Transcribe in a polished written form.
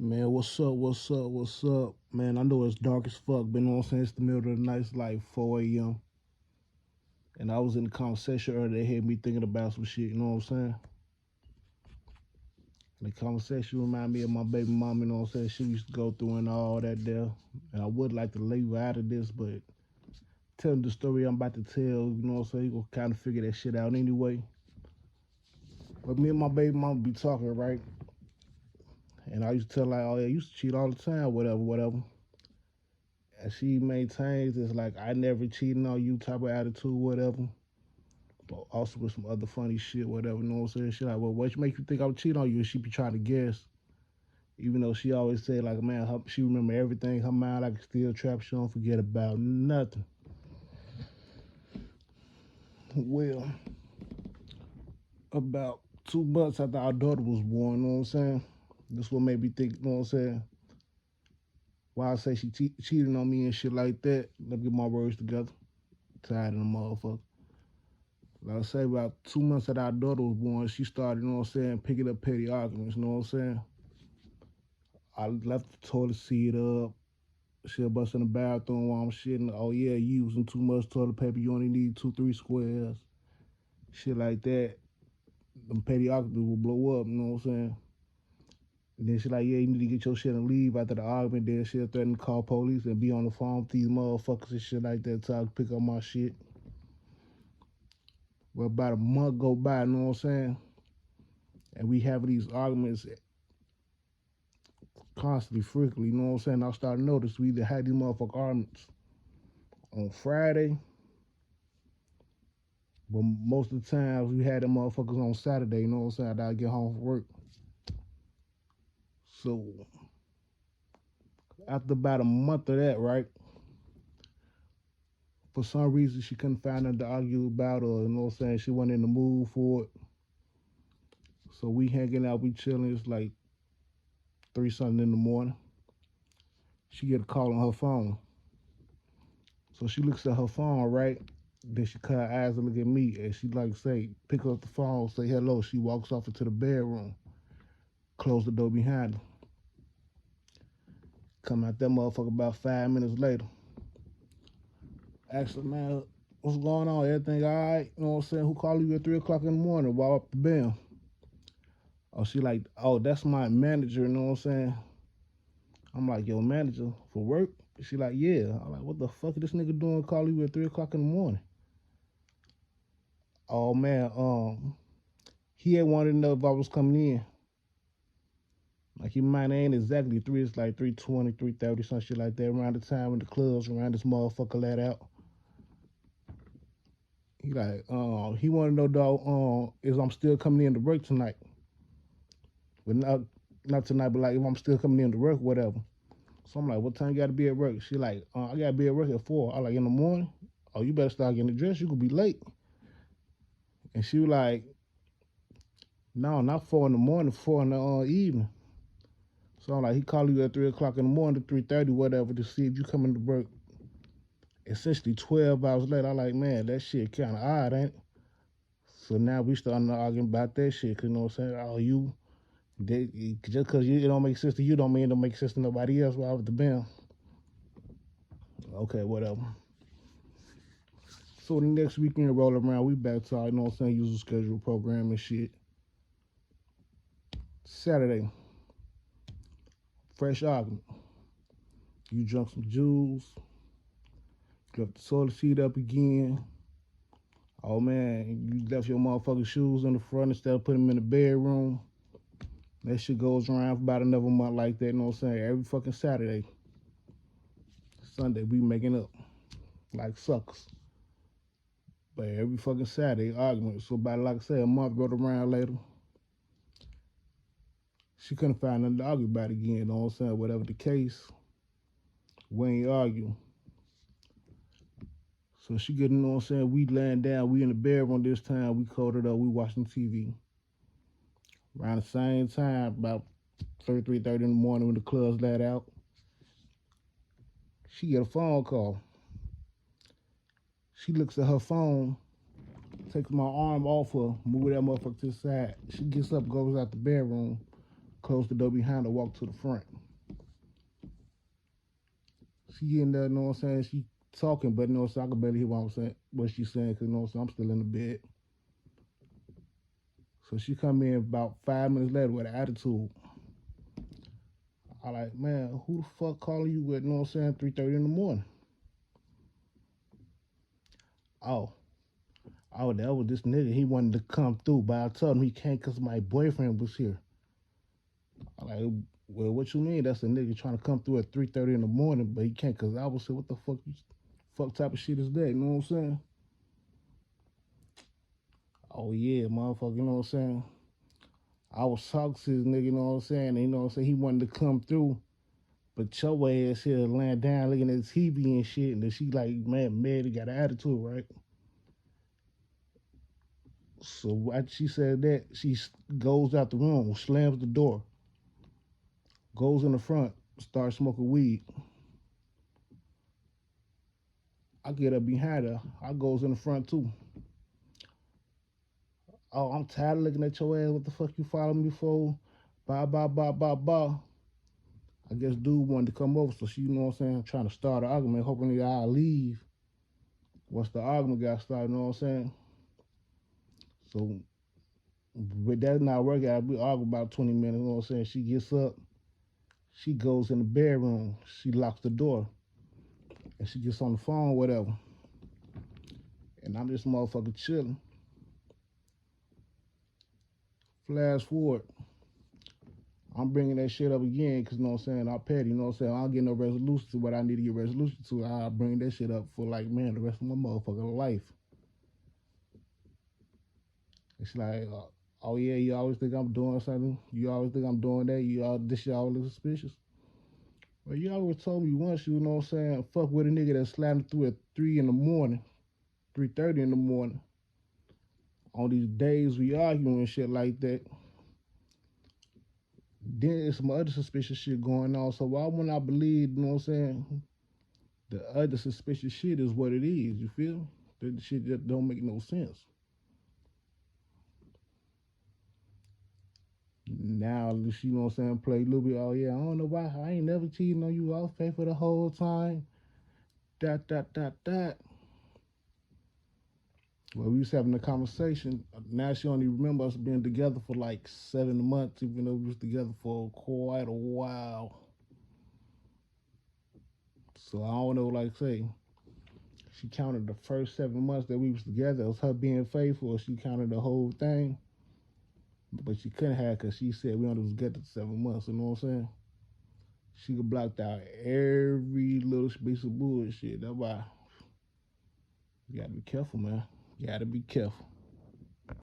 Man, what's up? What's up? What's up? Man, I know it's dark as fuck. Been on since the middle of the night, it's like 4 a.m. And I was in the conversation earlier. They had me thinking about some shit, you know what I'm saying? And the conversation reminded me of my baby mom, you know what I'm saying? She used to go through and all that there. And I would like to leave her out of this, but telling the story I'm about to tell, you know what I'm saying? You gonna kind of figure that shit out anyway. But me and my baby mom be talking, right? And I used to tell her, like, oh yeah, I used to cheat all the time, whatever, whatever. And she maintains it's like I never cheated on you type of attitude, whatever. But also with some other funny shit, whatever, you know what I'm saying? She like, well, what make you think I would cheat on you? And she be trying to guess. Even though she always say like, man, she remember everything. Her mind like a steel trap. She don't forget about nothing. Well, about 2 months after our daughter was born, you know what I'm saying? This what made me think, you know what I'm saying? Why I say she cheating on me and shit like that. Let me get my words together. Tired of the motherfucker. Like I say, about 2 months after our daughter was born, she started, you know what I'm saying, picking up petty arguments, you know what I'm saying? I left the toilet seat up. She'll bust in the bathroom while I'm shitting. Oh, yeah, you using too much toilet paper. You only need 2, 3 squares. Shit like that. Them petty arguments will blow up, you know what I'm saying? And then she like, yeah, you need to get your shit and leave after the argument. Then she'll threaten to call police and be on the phone with these motherfuckers and shit like that so I can pick up my shit. Well, about a month go by, you know what I'm saying? And we having these arguments constantly, frequently, you know what I'm saying? I started to notice we either had these motherfucking arguments on Friday, but most of the times we had them motherfuckers on Saturday, you know what I'm saying? After I get home from work. So after about a month of that, right? For some reason she couldn't find nothing to argue about, or you know what I'm saying, she wasn't in the mood for it. So we hanging out, we chilling, it's like 3 something in the morning. She get a call on her phone. So she looks at her phone, right? Then she cut her eyes and look at me, and she like say, pick up the phone, say hello. She walks off into the bedroom, close the door behind her. Come out that motherfucker about 5 minutes later. Ask her, man, what's going on? Everything all right? You know what I'm saying? Who called you at 3 o'clock in the morning while up the bell? Oh, she like, oh, that's my manager, you know what I'm saying? I'm like, your manager for work? She like, yeah. I'm like, what the fuck is this nigga doing calling you at 3 o'clock in the morning? Oh man, he had wanted to know if I was coming in. Like he might ain't exactly 3, it's like 3:20, 3:30, some shit like that, around the time when the clubs around this motherfucker let out. He like, he wanna know dog, is I'm still coming in to work tonight. But not tonight, but like if I'm still coming in to work, whatever. So I'm like, what time you gotta be at work? She like, I gotta be at work at 4. I like, in the morning? Oh, you better start getting dressed, you could be late. And she was like, no, not 4 in the morning, 4 in the evening. So I'm like, he called you at 3 o'clock in the morning to 3:30, whatever, to see if you coming to work. Essentially 12 hours later, I like, man, that shit kind of odd, ain't it? So now we starting to arguing about that shit, cause you know what I'm saying? Oh, just cause it don't make sense to you, don't mean it don't make sense to nobody else. Why with the band? Okay, whatever. So the next weekend roll around, we back to our, you know what I'm saying, user schedule program and shit. Saturday, fresh argument. You drunk some juice, left the toilet seat up again. Oh man, you left your motherfucking shoes in the front instead of putting them in the bedroom. That shit goes around for about another month like that, you know what I'm saying? Every fucking Saturday, Sunday, we making up like suckers. But every fucking Saturday, argument. So about, like I said, a month go around later, she couldn't find nothing to argue about again, you know what I'm saying? Whatever the case, we ain't argue. So she getting, you know what I'm saying, we laying down, we in the bedroom this time, we coated up, we watching TV. Around the same time, about 3:30 in the morning when the clubs let out, she get a phone call. She looks at her phone, takes my arm off her, move that motherfucker to the side. She gets up, goes out the bedroom, closed the door behind her, walked to the front. She in there, you know what I'm saying? She talking, but you know what I'm saying? I can barely hear what I'm saying, what she's saying, because you know what I'm saying? I'm still in the bed. So she come in about 5 minutes later with an attitude. I like, man, who the fuck calling you at, you know what I'm saying, 3:30 in the morning? Oh, that was this nigga. He wanted to come through, but I told him he can't because my boyfriend was here. I like, well, what you mean? That's a nigga trying to come through at 3:30 in the morning, but he can't because I was saying, what the fuck type of shit is that? You know what I'm saying? Oh yeah, motherfucker, you know what I'm saying? I was talking to this nigga, you know what I'm saying? And, you know what I'm saying? He wanted to come through, but your ass here laying down looking at the TV and shit, and then she like, man, mad, he got an attitude, right? So after she said that, she goes out the room, slams the door, goes in the front, starts smoking weed. I get up behind her. I goes in the front too. Oh, I'm tired of looking at your ass. What the fuck you following me for? Blah, blah, blah, blah, blah. I guess dude wanted to come over, so she, you know what I'm saying, trying to start an argument, hoping that I'll leave. Once the argument got started, you know what I'm saying? So, but that's not working out. We argue about 20 minutes, you know what I'm saying? She gets up, she goes in the bedroom, she locks the door, and she gets on the phone, whatever. And I'm just motherfucker chilling. Flash forward, I'm bringing that shit up again because, you know what I'm saying, I'm petty, you know what I'm saying? I don't get no resolution to what I need to get resolution to. I'll bring that shit up for, like, man, the rest of my motherfucking life. It's like, oh yeah, you always think I'm doing something. You always think I'm doing that. This shit always look suspicious. Well, you always told me once, you know what I'm saying, fuck with a nigga that's sliding through at 3 in the morning, 3:30 in the morning. On these days we arguing and shit like that. Then there's some other suspicious shit going on. So why wouldn't I believe, you know what I'm saying? The other suspicious shit is what it is, you feel? That shit just don't make no sense. Now, you know what I'm saying, play a little bit, oh yeah, I don't know why, I ain't never cheating on you, I was faithful the whole time. Dot. Well, we was having a conversation. Now she only remember us being together for like 7 months, even though we was together for quite a while. So I don't know, like say, she counted the first 7 months that we was together as her being faithful, or she counted the whole thing. But she couldn't have because she said we only was together 7 months, you know what I'm saying? She could blocked out every little piece of bullshit. That's why you gotta be careful, man. You gotta be careful.